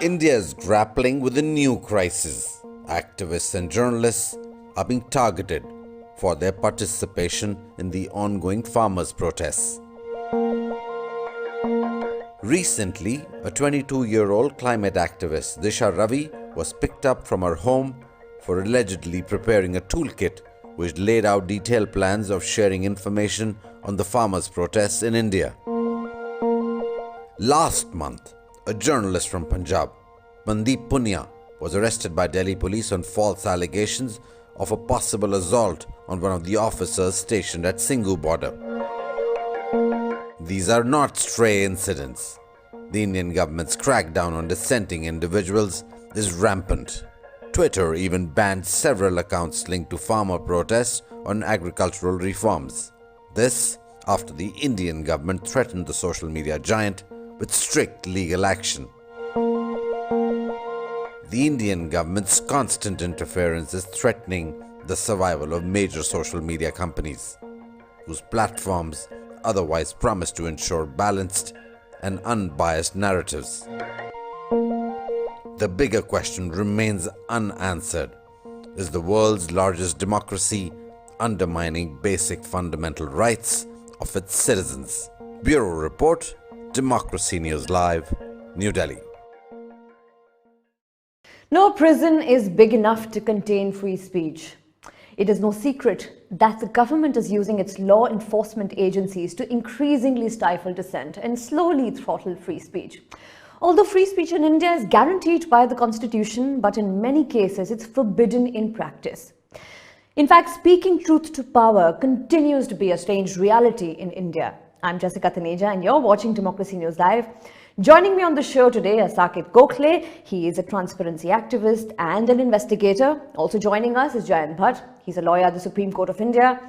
India is grappling with a new crisis. Activists and journalists are being targeted for their participation in the ongoing farmers' protests. Recently, a 22-year-old climate activist, Disha Ravi, was picked up from her home for allegedly preparing a toolkit which laid out detailed plans of sharing information on the farmers' protests in India. Last month, a journalist from Punjab, Mandeep Punia, was arrested by Delhi police on false allegations of a possible assault on one of the officers stationed at Singhu border. These are not stray incidents. The Indian government's crackdown on dissenting individuals is rampant. Twitter even banned several accounts linked to farmer protests on agricultural reforms. This after the Indian government threatened the social media giant with strict legal action. The Indian government's constant interference is threatening the survival of major social media companies, whose platforms otherwise promise to ensure balanced and unbiased narratives. The bigger question remains unanswered. Is the world's largest democracy undermining basic fundamental rights of its citizens? Bureau Report, Democracy News Live, New Delhi. No prison is big enough to contain free speech. It is no secret that the government is using its law enforcement agencies to increasingly stifle dissent and slowly throttle free speech. Although free speech in India is guaranteed by the constitution, but in many cases it's forbidden in practice. In fact, speaking truth to power continues to be a strange reality in India. I'm Jessica Taneja and you're watching Democracy News Live. Joining me on the show today is Saket Gokhale. He is a transparency activist and an investigator. Also joining us is Jayant Bhatt. He's a lawyer at the Supreme Court of India.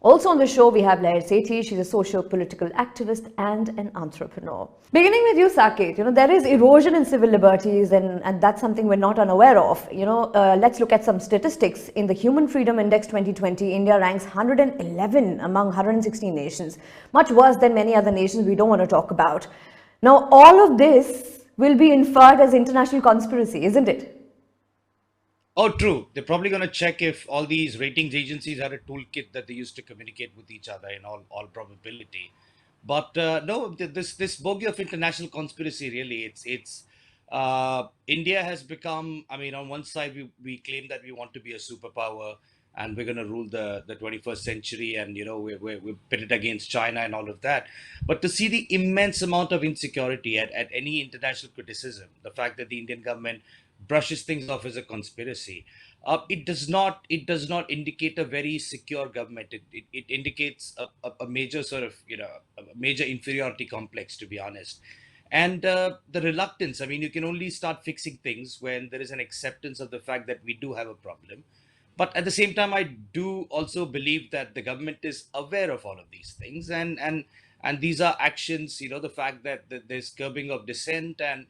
Also on the show, we have Sethi. She's a socio-political activist and an entrepreneur. Beginning with you, Saket, there is erosion in civil liberties and that's something we're not unaware of. Let's look at some statistics. In the Human Freedom Index 2020, India ranks 111 among 116 nations, much worse than many other nations we don't want to talk about. Now, all of this will be inferred as international conspiracy, isn't it? Oh, true. They're probably going to check if all these ratings agencies had a toolkit that they used to communicate with each other in all probability. But no, this bogey of international conspiracy really, it's India has become. I mean, on one side we claim that we want to be a superpower and we're going to rule the 21st century, and we're pitted against China and all of that. But to see the immense amount of insecurity at any international criticism, the fact that the Indian government brushes things off as a conspiracy, it does not indicate a very secure government. It indicates a major sort of a major inferiority complex, to be honest. And the reluctance, I mean, you can only start fixing things when there is an acceptance of the fact that we do have a problem. But at the same time, I do also believe that the government is aware of all of these things, and these are actions. The fact that there's curbing of dissent, and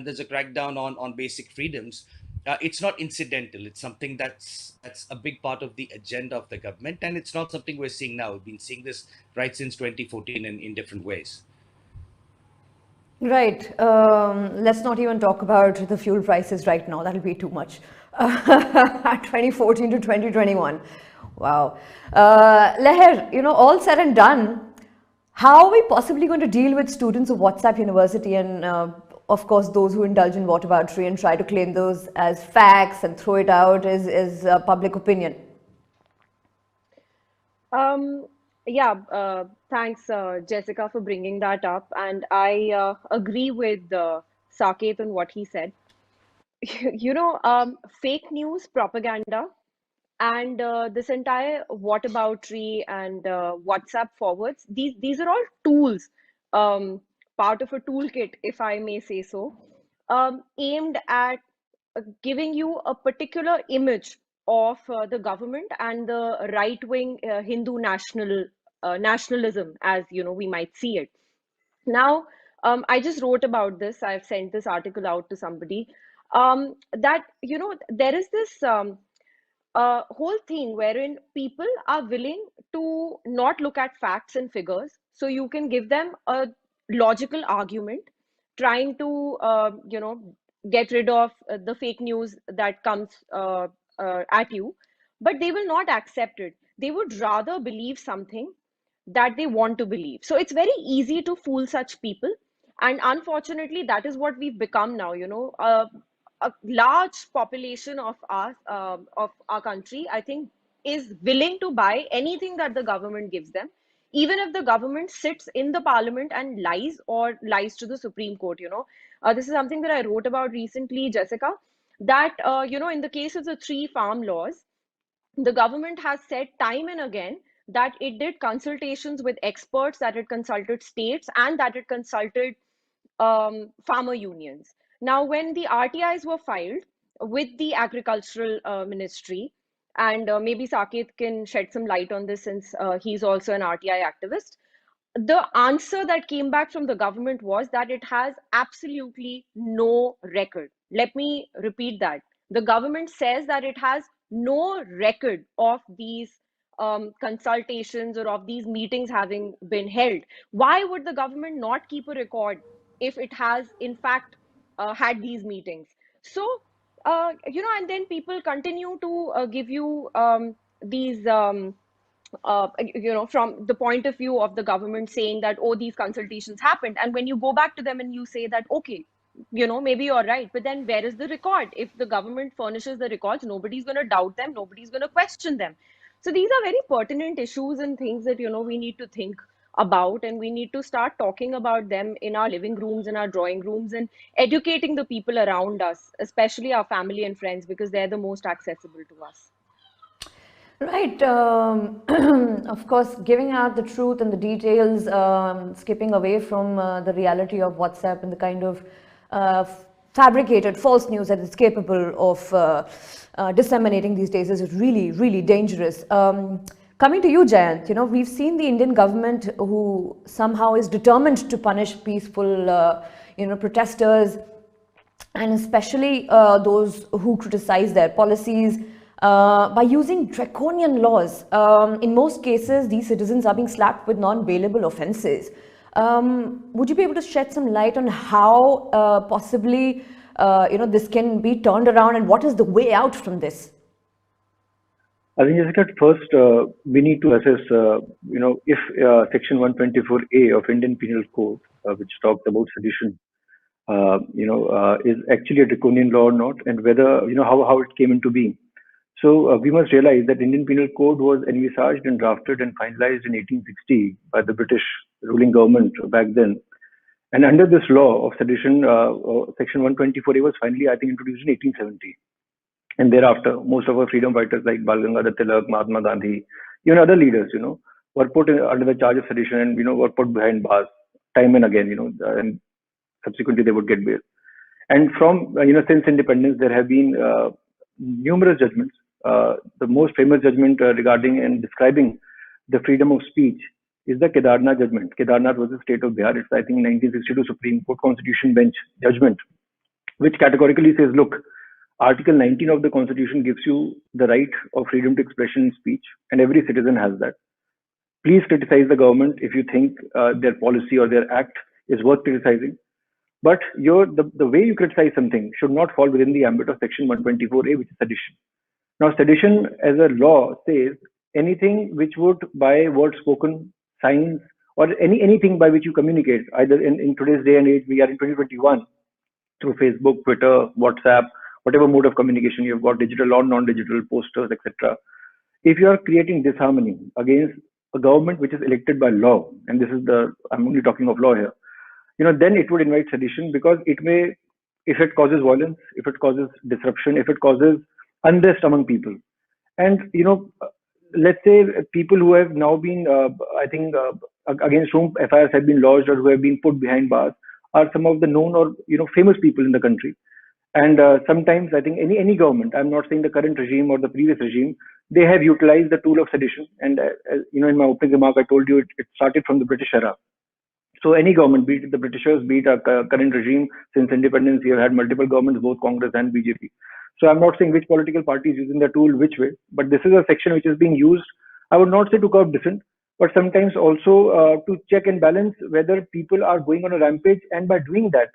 there's a crackdown on basic freedoms. It's not incidental. It's something that's a big part of the agenda of the government, and it's not something we're seeing now. We've been seeing this right since 2014 in different ways. Right. Let's not even talk about the fuel prices right now. That'll be too much. 2014 to 2021. Wow. Leher, all said and done, how are we possibly going to deal with students of WhatsApp University and, of course, those who indulge in whataboutery and try to claim those as facts and throw it out as public opinion? Thanks, Jessica, for bringing that up. And I agree with Saket on what he said. Fake news propaganda and this entire whataboutery and WhatsApp forwards, these are all tools, part of a toolkit, if I may say so, aimed at giving you a particular image of the government and the right-wing Hindu nationalism, as we might see it. Now, I just wrote about this. I've sent this article out to somebody. That there is this whole thing wherein people are willing to not look at facts and figures, so you can give them a logical argument, trying to get rid of the fake news that comes at you, but they will not accept it. They would rather believe something that they want to believe. So it's very easy to fool such people. And unfortunately, that is what we've become now. A large population of our country, I think, is willing to buy anything that the government gives them, even if the government sits in the parliament and lies or lies to the Supreme Court. This is something that I wrote about recently, Jessica, that, in the case of the three farm laws, the government has said time and again that it did consultations with experts, that it consulted states, and that it consulted farmer unions. Now, when the RTIs were filed with the agricultural ministry, and maybe Saket can shed some light on this since he's also an RTI activist, the answer that came back from the government was that it has absolutely no record. Let me repeat that. The government says that it has no record of these consultations or of these meetings having been held. Why would the government not keep a record if it has, in fact, had these meetings? So, and then people continue to give you these. From the point of view of the government saying that, oh, these consultations happened. And when you go back to them and you say that, okay, maybe you're right, but then where is the record? If the government furnishes the records, nobody's going to doubt them, nobody's going to question them. So these are very pertinent issues and things that, we need to think about, and we need to start talking about them in our living rooms, in our drawing rooms, and educating the people around us, especially our family and friends, because they're the most accessible to us. Right. Of course, giving out the truth and the details, skipping away from the reality of WhatsApp and the kind of fabricated false news that it's capable of disseminating these days is really, really dangerous. Coming to you, Jayant, we've seen the Indian government who somehow is determined to punish peaceful, protesters, and especially those who criticize their policies by using draconian laws. In most cases, these citizens are being slapped with non-bailable offences. Would you be able to shed some light on how possibly this can be turned around, and what is the way out from this? I think, Jessica, first we need to assess, if Section 124A of Indian Penal Code, which talks about sedition, is actually a draconian law or not, and whether, how it came into being. So we must realize that Indian Penal Code was envisaged and drafted and finalized in 1860 by the British ruling government back then. And under this law of sedition, Section 124A was finally, I think, introduced in 1870. And thereafter, most of our freedom fighters like Bal Gangadhar Tilak, Mahatma Gandhi, even other leaders, were put under the charge of sedition and, were put behind bars time and again, and subsequently they would get bail. And from, since independence, there have been numerous judgments. The most famous judgment regarding and describing the freedom of speech is the Kedarnath judgment. Kedarnath was the state of Bihar. It's, I think, 1962 Supreme Court Constitution Bench judgment, which categorically says, look, Article 19 of the Constitution gives you the right of freedom to expression and speech, and every citizen has that. Please criticize the government if you think their policy or their act is worth criticizing. But the way you criticize something should not fall within the ambit of Section 124A, which is sedition. Now, sedition as a law says anything which would, by word spoken, signs, or anything by which you communicate, either in today's day and age, we are in 2021, through Facebook, Twitter, WhatsApp, whatever mode of communication you've got, digital or non-digital, posters, etc. If you are creating disharmony against a government which is elected by law, and I'm only talking of law here, then it would invite sedition, because it may, if it causes violence, if it causes disruption, if it causes unrest among people. And, let's say people who have now been, against whom FIRs have been lodged or who have been put behind bars are some of the known or, famous people in the country. And sometimes I think any government, I'm not saying the current regime or the previous regime, they have utilized the tool of sedition. And, in my opening remark, I told you it started from the British era. So any government, be it the Britishers, be it our current regime, since independence, we have had multiple governments, both Congress and BJP. So I'm not saying which political party is using the tool which way, but this is a section which is being used, I would not say to curb dissent, but sometimes also to check and balance whether people are going on a rampage. And by doing that,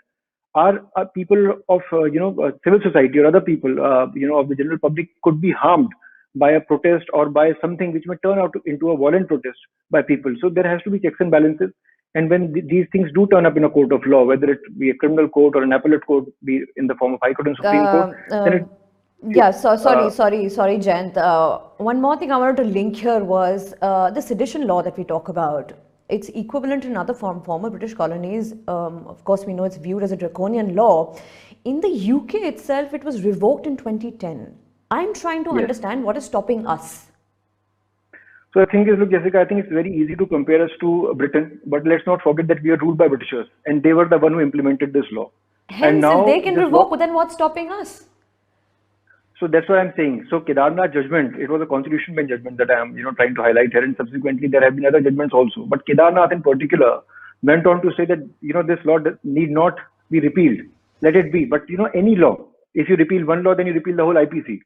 are people of civil society or other people of the general public could be harmed by a protest or by something which may turn out into a violent protest by people. So there has to be checks and balances. And when these things do turn up in a court of law, whether it be a criminal court or an appellate court, be in the form of High Court and Supreme Court, Uh, then uh, it yeah, so uh, sorry, Jayant. One more thing I wanted to link here was the sedition law that we talk about. It's equivalent in other former British colonies. Of course, we know it's viewed as a draconian law. In the UK itself, it was revoked in 2010. I'm trying to yes. understand what is stopping us. So the thing is, look, Jessica, I think it's very easy to compare us to Britain, but let's not forget that we are ruled by Britishers, and they were the one who implemented this law. And Hence, if they now can this revoke, law, then what's stopping us? so that's what I'm saying. So Kedarnath judgment, it was a constitution bench judgment that I am, trying to highlight here, and subsequently there have been other judgments also. But Kedarnath in particular went on to say that this law need not be repealed. Let it be. But any law, if you repeal one law, then you repeal the whole IPC.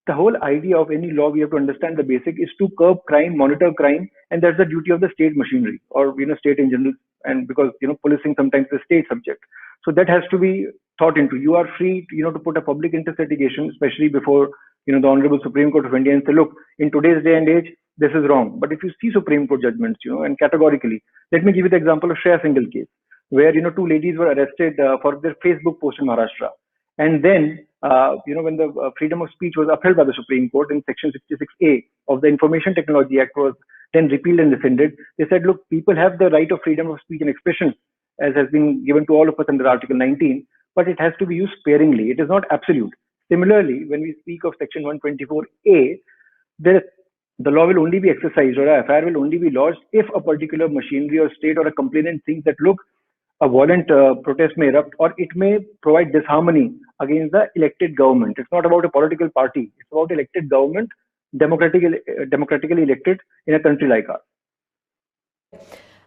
The whole idea of any law, we have to understand the basic, is to curb crime, monitor crime, and that's the duty of the state machinery, or state in general. And because policing sometimes is a state subject, so that has to be thought into. You are free to put a public interest litigation, especially before the Honorable Supreme Court of India, and say, look, in today's day and age, this is wrong. But if you see Supreme Court judgments, and categorically, let me give you the example of Shreya Singhal case, where two ladies were arrested for their Facebook post in Maharashtra. And then, when the freedom of speech was upheld by the Supreme Court in Section 66A of the Information Technology Act was then repealed and rescinded, they said, look, people have the right of freedom of speech and expression, as has been given to all of us under Article 19, but it has to be used sparingly. It is not absolute. Similarly, when we speak of Section 124A, the law will only be exercised, or a FIR will only be lodged if a particular machinery or state or a complainant thinks that, look, a violent protest may erupt, or it may provide disharmony against the elected government. It's not about a political party. It's about elected government, democratically elected in a country like ours.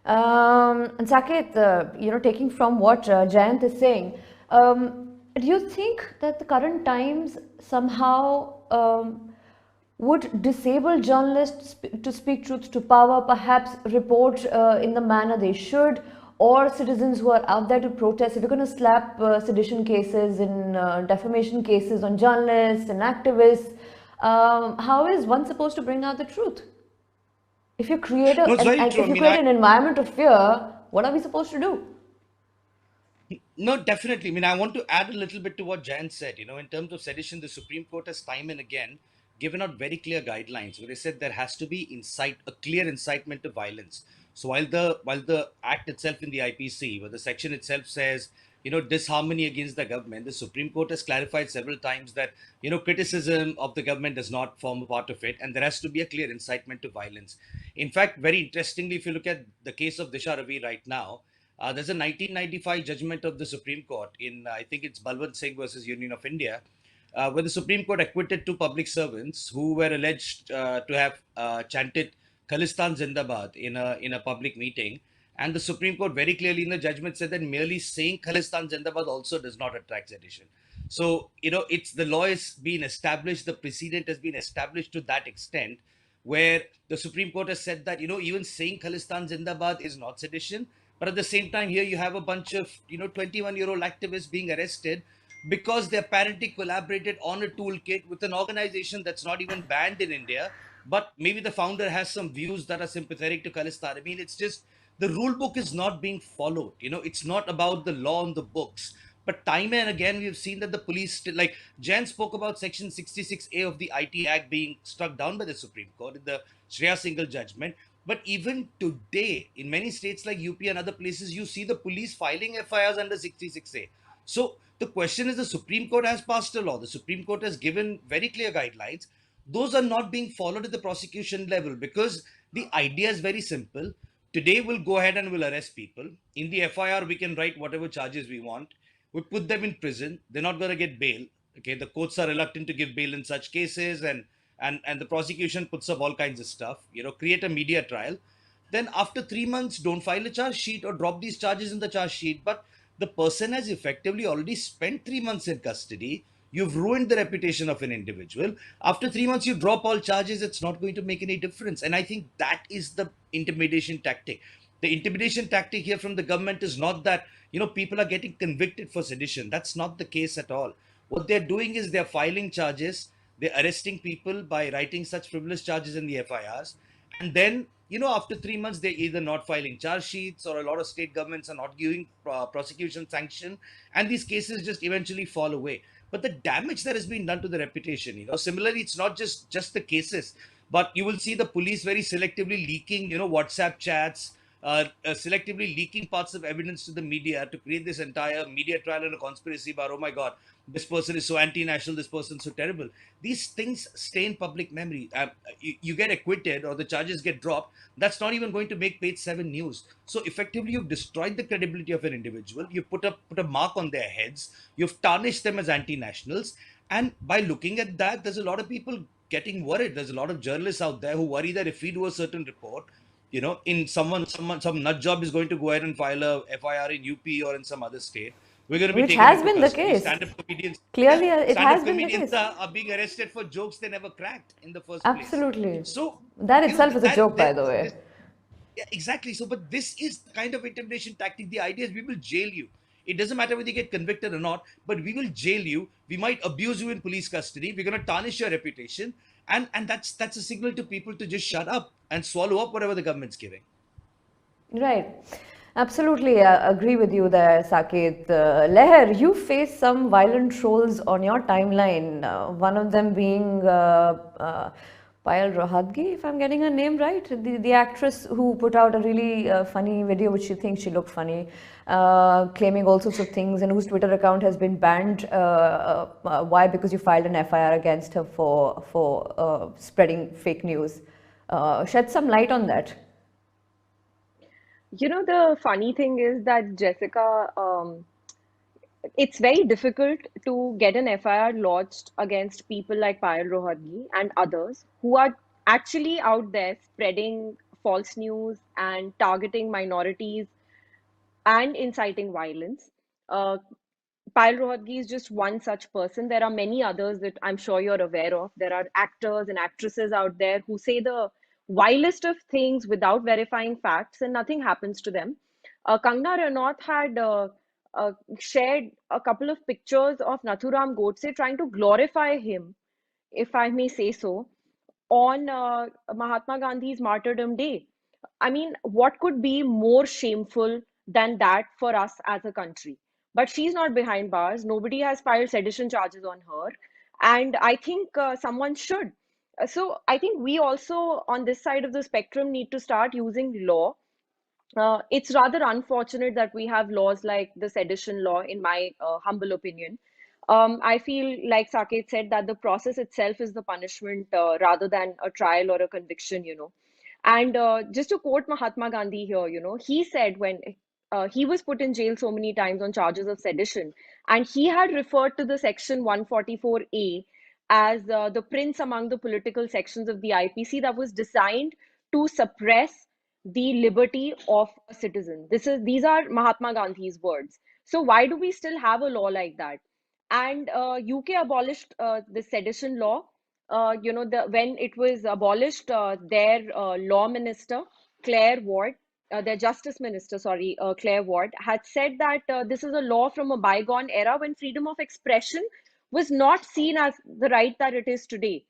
And Saket, taking from what Jayant is saying, do you think that the current times somehow would disable journalists to speak truth to power, perhaps report in the manner they should, or citizens who are out there to protest? If you're going to slap sedition cases and defamation cases on journalists and activists, how is one supposed to bring out the truth? If you create an environment of fear, what are we supposed to do? No, definitely. I mean, I want to add a little bit to what Jan said. In terms of sedition, the Supreme Court has time and again given out very clear guidelines where they said there has to be a clear incitement to violence. So while the act itself in the IPC, where the section itself says, disharmony against the government, the Supreme Court has clarified several times that, criticism of the government does not form a part of it, and there has to be a clear incitement to violence. In fact, very interestingly, if you look at the case of Disha Ravi right now, there's a 1995 judgment of the Supreme Court in, I think it's Balwant Singh versus Union of India, where the Supreme Court acquitted two public servants who were alleged to have chanted Khalistan Zindabad in a public meeting. And the Supreme Court very clearly in the judgment said that merely saying Khalistan Zindabad also does not attract sedition. So, it's the law has been established, the precedent has been established to that extent, where the Supreme Court has said that, even saying Khalistan Zindabad is not sedition. But at the same time, here you have a bunch of, 21-year-old activists being arrested because they apparently collaborated on a toolkit with an organization that's not even banned in India. But maybe the founder has some views that are sympathetic to Khalistan. I mean, it's just the rule book is not being followed. It's not about the law on the books. But time and again, we've seen that the police, like Jan spoke about Section 66A of the IT Act being struck down by the Supreme Court in the Shreya Singhal judgment. But even today, in many states like UP and other places, you see the police filing FIRs under 66A. So the question is, the Supreme Court has passed a law. The Supreme Court has given very clear guidelines. Those are not being followed at the prosecution level because the idea is very simple. Today, we'll go ahead and we'll arrest people. In the FIR, we can write whatever charges we want. We put them in prison. They're not going to get bail. Okay, the courts are reluctant to give bail in such cases, and the prosecution puts up all kinds of stuff. Create a media trial. Then after 3 months, don't file a charge sheet or drop these charges in the charge sheet. But the person has effectively already spent 3 months in custody. You've ruined the reputation of an individual. After 3 months, you drop all charges. It's not going to make any difference. And I think that is the intimidation tactic. The intimidation tactic here from the government is not that, people are getting convicted for sedition. That's not the case at all. What they're doing is they're filing charges, they're arresting people by writing such frivolous charges in the FIRs. And then, after 3 months, they're either not filing charge sheets, or a lot of state governments are not giving prosecution sanction. And these cases just eventually fall away. But the damage that has been done to the reputation, similarly, it's not just the cases, but you will see the police very selectively leaking, WhatsApp chats, selectively leaking parts of evidence to the media to create this entire media trial and a conspiracy about, oh my God, this person is so anti-national, this person's so terrible. These things stay in public memory. You get acquitted or the charges get dropped. That's not even going to make page 7 news. So effectively, you've destroyed the credibility of an individual. You put a mark on their heads. You've tarnished them as anti-nationals. And by looking at that, there's a lot of people getting worried. There's a lot of journalists out there who worry that if we do a certain report, in some nut job is going to go ahead and file a FIR in UP or in some other state. We're going to be Which taken has into been the custody. case. Stand-up comedians, Clearly, it has stand-up been the comedians case. are being arrested for jokes they never cracked in the first place. Absolutely. So That itself is a joke, by the way. Yeah, exactly. So, but this is the kind of intimidation tactic. The idea is we will jail you. It doesn't matter whether you get convicted or not, but we will jail you. We might abuse you in police custody. We're going to tarnish your reputation, and that's a signal to people to just shut up and swallow up whatever the government's giving. Right. Absolutely, I agree with you there, Saket. Leher, you face some violent trolls on your timeline. One of them being Payal Rohadgi, if I'm getting her name right, the actress who put out a really funny video, which she thinks she looked funny, claiming all sorts of things, and whose Twitter account has been banned. Why? Because you filed an FIR against her for spreading fake news. Shed some light on that. The funny thing is that Jessica, it's very difficult to get an FIR lodged against people like Payal Rohadgi and others who are actually out there spreading false news and targeting minorities and inciting violence. Payal Rohadgi is just one such person. There are many others that I'm sure you're aware of. There are actors and actresses out there who say the vilest of things without verifying facts, and nothing happens to them. Kangana Ranaut had shared a couple of pictures of Nathuram Godse trying to glorify him, if I may say so, on Mahatma Gandhi's Martyrdom Day. I mean, what could be more shameful than that for us as a country? But she's not behind bars. Nobody has filed sedition charges on her. And I think someone should. So I think we also, on this side of the spectrum, need to start using law. It's rather unfortunate that we have laws like the sedition law, in my humble opinion. I feel, like Saket said, that the process itself is the punishment rather than a trial or a conviction. And just to quote Mahatma Gandhi here, he said when he was put in jail so many times on charges of sedition, and he had referred to the section 144A as the prince among the political sections of the IPC that was designed to suppress the liberty of a citizen. These are Mahatma Gandhi's words. So why do we still have a law like that? And UK abolished the sedition law. When it was abolished, their law minister, Claire Ward, their justice minister, sorry, Claire Ward, had said that this is a law from a bygone era when freedom of expression was not seen as the right that it is today.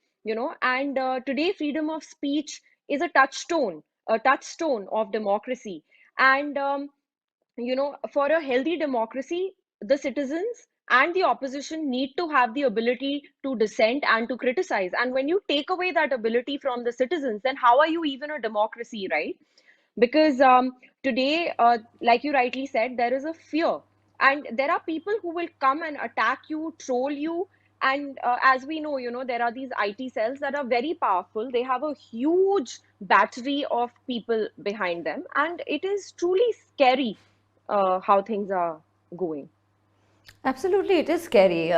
And today freedom of speech is a touchstone of democracy. And for a healthy democracy, the citizens and the opposition need to have the ability to dissent and to criticize. And when you take away that ability from the citizens, then how are you even a democracy, right? Because today, like you rightly said, there is a fear, and there are people who will come and attack you, troll you. And as we know, there are these IT cells that are very powerful. They have a huge battery of people behind them, and it is truly scary how things are going. Absolutely, it is scary.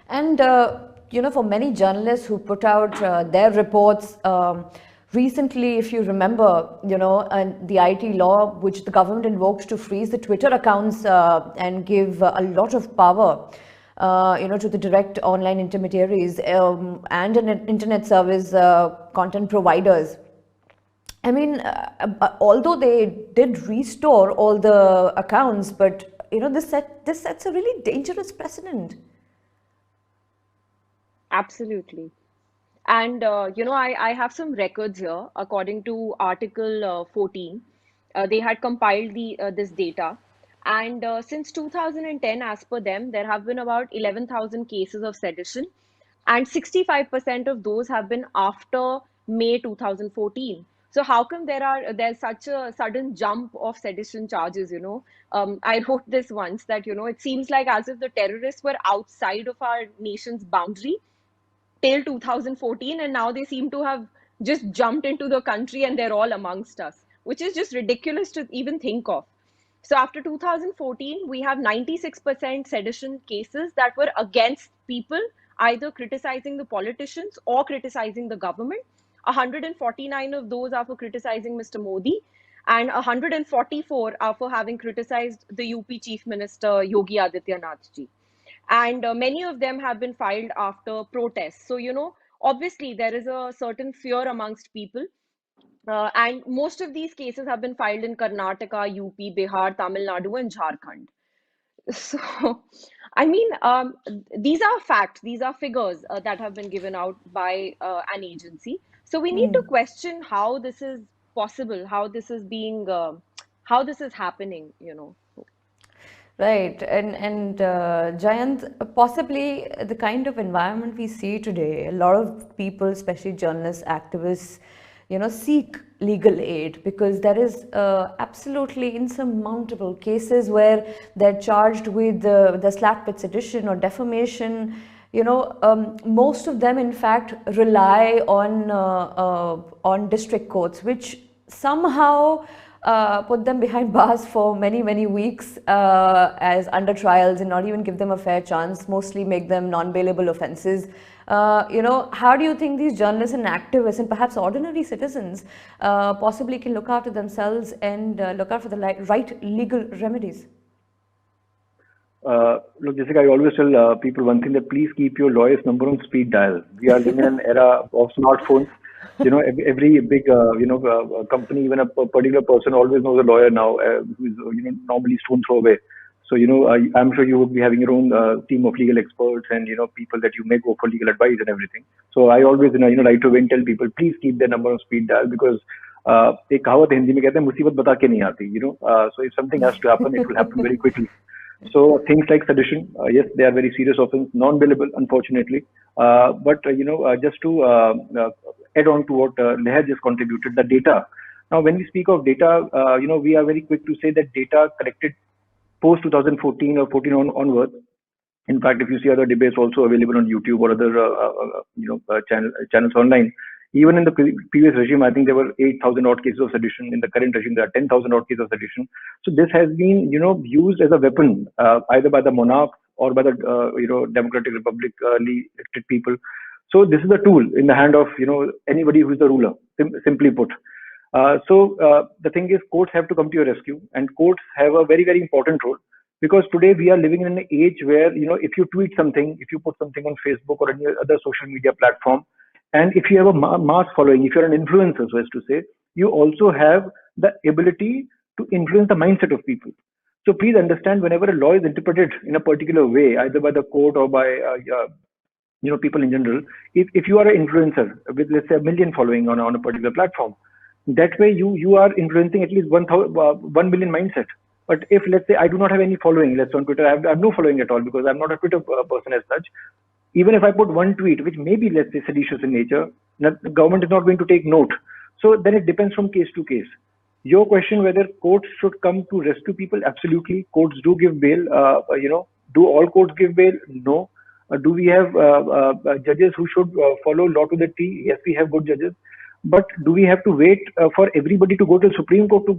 And, for many journalists who put out their reports, recently, if you remember, and the IT law, which the government invoked to freeze the Twitter accounts and give a lot of power, to the direct online intermediaries and internet service content providers. I mean, although they did restore all the accounts, but this sets a really dangerous precedent. Absolutely. And I have some records here. According to Article 14, they had compiled this data, and since 2010, as per them, there have been about 11,000 cases of sedition, and 65% of those have been after May 2014. So how come there's such a sudden jump of sedition charges? I wrote this once that it seems like as if the terrorists were outside of our nation's boundary till 2014, and now they seem to have just jumped into the country and they're all amongst us, which is just ridiculous to even think of. So after 2014, we have 96% sedition cases that were against people, either criticizing the politicians or criticizing the government. 149 of those are for criticizing Mr. Modi, and 144 are for having criticized the UP Chief Minister Yogi Adityanath ji, and many of them have been filed after protests. So obviously there is a certain fear amongst people, and most of these cases have been filed in Karnataka, UP, Bihar, Tamil Nadu, and Jharkhand. So I mean, these are facts, these are figures that have been given out by an agency. So we need to question how this is possible, how this is being how this is happening. Right, and Jayant, possibly the kind of environment we see today, a lot of people, especially journalists, activists, seek legal aid because there is absolutely insurmountable cases where they're charged with the slap with sedition or defamation. Most of them, in fact, rely on district courts, which somehow put them behind bars for many, many weeks as under trials and not even give them a fair chance, mostly make them non-bailable offenses. How do you think these journalists and activists and perhaps ordinary citizens possibly can look after themselves and look out for the right legal remedies? Look, Jessica, I always tell people one thing, that please keep your lawyer's number on speed dial. We are living in an era of smartphones. Every big company, even a particular person always knows a lawyer now, who's normally stone throw away. So I'm sure you would be having your own team of legal experts and people that you may go for legal advice and everything. So I always right away tell people, please keep their number on speed dial, because एक कहावत है हिंदी में कहते हैं मुसीबत बता के नहीं आती. So if something has to happen, it will happen very quickly. So things like sedition, yes, they are very serious offense, non-bailable, unfortunately. But just to add on to what Neha just contributed, the data. Now, when we speak of data, we are very quick to say that data collected post 2014 or 14 onwards. In fact, if you see other debates also available on YouTube or other channels online, even in the previous regime, I think there were 8,000 odd cases of sedition. In the current regime, there are 10,000 odd cases of sedition. So this has been, used as a weapon, either by the monarchs or by the, Democratic Republicly elected people. So this is a tool in the hand of, anybody who is the ruler, simply put. So the thing is, courts have to come to your rescue, and courts have a very, very important role. Because today we are living in an age where, if you tweet something, if you put something on Facebook or any other social media platform, and if you have a mass following, if you're an influencer, so as to say, you also have the ability to influence the mindset of people. So please understand, whenever a law is interpreted in a particular way, either by the court or by people in general, if you are an influencer with, let's say, 1 million following on a particular platform, that way you are influencing at least 1 million mindset. But if, let's say, I do not have any following, let's say on Twitter, I have no following at all, because I'm not a Twitter person as such. Even if I put one tweet, which may be, let's say, seditious in nature, the government is not going to take note. So then it depends from case to case. Your question whether courts should come to rescue people, absolutely. Courts do give bail. Do all courts give bail? No. Do we have judges who should follow law to the T? Yes, we have good judges. But do we have to wait for everybody to go to the Supreme Court to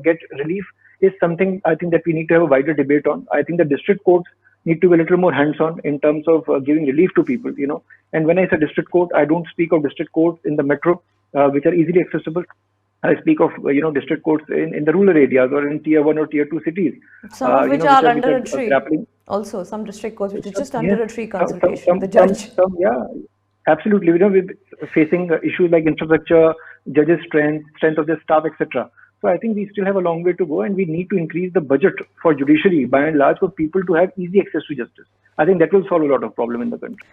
get relief? Is something I think that we need to have a wider debate on. I think the district courts need to be a little more hands-on in terms of giving relief to people. And when I say district court, I don't speak of district courts in the metro, which are easily accessible. I speak of district courts in the rural areas or in tier 1 or tier 2 cities. Some of which are under a tree. Also, some district courts which are just under a tree consultation. The judge. Yeah, absolutely. With facing issues like infrastructure, judges' strength of their staff, etc. So I think we still have a long way to go, and we need to increase the budget for judiciary by and large for people to have easy access to justice. I think that will solve a lot of problem in the country.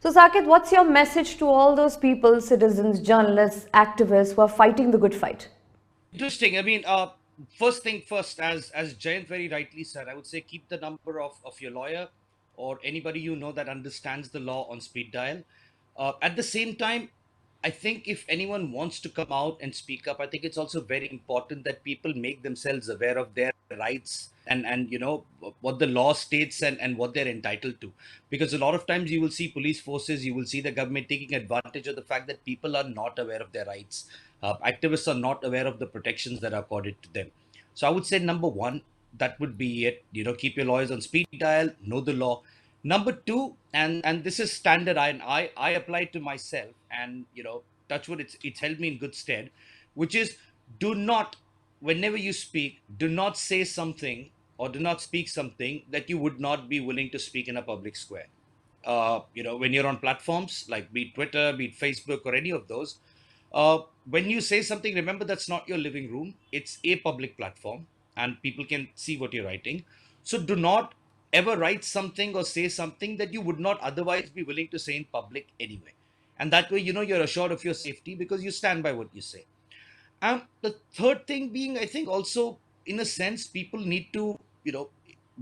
So, Saket, what's your message to all those people, citizens, journalists, activists who are fighting the good fight? Interesting. I mean, first thing first, as Jayant very rightly said, I would say keep the number of your lawyer or anybody you know that understands the law on speed dial. At the same time, I think if anyone wants to come out and speak up, I think it's also very important that people make themselves aware of their rights and what the law states and what they're entitled to. Because a lot of times you will see police forces, you will see the government taking advantage of the fact that people are not aware of their rights. Activists are not aware of the protections that are accorded to them. So I would say number one, that would be it. Keep your lawyers on speed dial, know the law. Number two, and this is standard, I apply to myself, and touch wood, it's held me in good stead, which is do not, whenever you speak, do not say something or do not speak something that you would not be willing to speak in a public square. When you're on platforms like be it Twitter, be it Facebook, or any of those, when you say something, remember that's not your living room. It's a public platform, and people can see what you're writing. So do not ever write something or say something that you would not otherwise be willing to say in public anyway. And that way, you're assured of your safety because you stand by what you say. The third thing being, I think also, in a sense, people need to,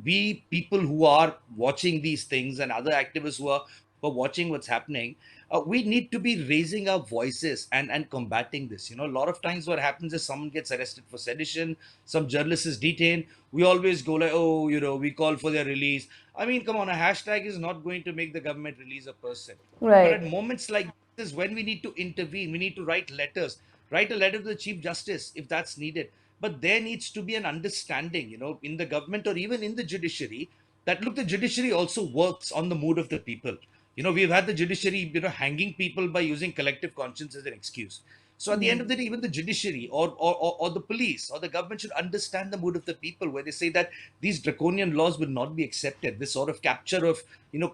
be people who are watching these things and other activists who are watching what's happening. We need to be raising our voices and combating this. A lot of times what happens is someone gets arrested for sedition, some journalist is detained. We always go like, oh, we call for their release. I mean, come on, a hashtag is not going to make the government release a person. But at Right. moments like this is when we need to intervene. We need to write letters, write a letter to the Chief Justice if that's needed. But there needs to be an understanding, in the government or even in the judiciary, that look, the judiciary also works on the mood of the people. We've had the judiciary, hanging people by using collective conscience as an excuse. So at the end of the day, even the judiciary or the police or the government should understand the mood of the people, where they say that these draconian laws will not be accepted. This sort of capture of,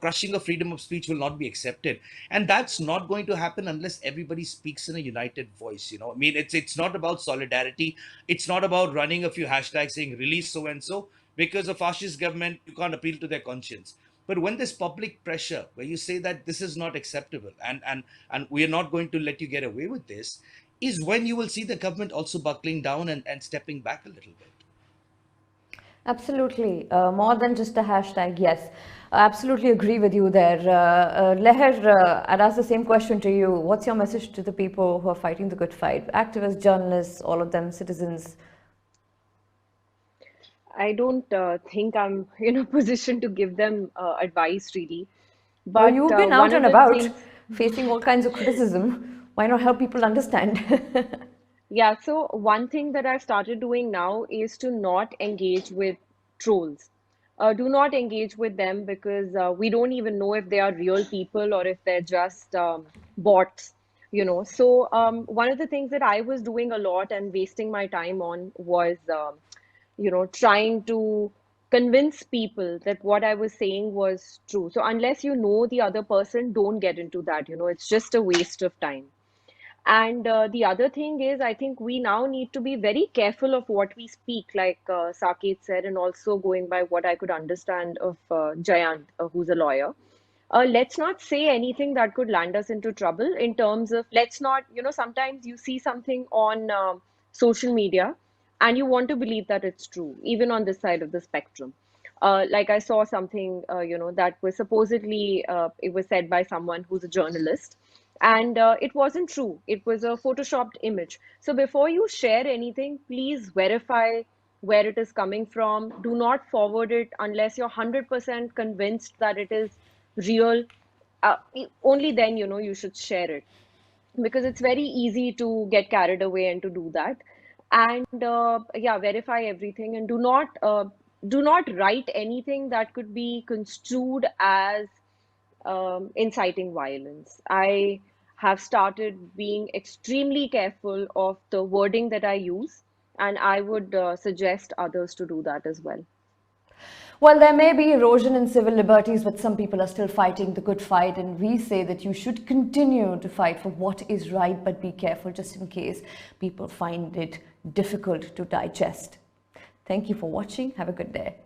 crushing of freedom of speech will not be accepted. And that's not going to happen unless everybody speaks in a united voice. I mean, it's not about solidarity. It's not about running a few hashtags saying release so and so, because a fascist government, you can't appeal to their conscience. But when there's public pressure where you say that this is not acceptable and we are not going to let you get away with this, is when you will see the government also buckling down and stepping back a little bit. Absolutely. More than just a hashtag, yes. I absolutely agree with you there. Leher, I'd ask the same question to you. What's your message to the people who are fighting the good fight? Activists, journalists, all of them, citizens. I don't think I'm in a position to give them advice really. Well, But you've been one out of and the about things, facing all kinds of criticism. Why not help people understand? yeah, so one thing that I've started doing now is to not engage with trolls. Do not engage with them because we don't even know if they are real people or if they're just bots. So one of the things that I was doing a lot and wasting my time on was trying to convince people that what I was saying was true. So unless you know the other person, don't get into that. It's just a waste of time. And the other thing is, I think we now need to be very careful of what we speak, like Saket said, and also going by what I could understand of Jayant, who's a lawyer. Let's not say anything that could land us into trouble in terms of, let's not, sometimes you see something on social media and you want to believe that it's true, even on this side of the spectrum. Like I saw something, that was supposedly, it was said by someone who's a journalist, and it wasn't true. It was a photoshopped image. So before you share anything, please verify where it is coming from. Do not forward it unless you're 100% convinced that it is real. Only then, you should share it, because it's very easy to get carried away and to do that. And yeah, verify everything, and do not write anything that could be construed as inciting violence. I have started being extremely careful of the wording that I use, and I would suggest others to do that as well. Well, there may be erosion in civil liberties, but some people are still fighting the good fight, and we say that you should continue to fight for what is right, but be careful just in case people find it difficult to digest. Thank you for watching. Have a good day.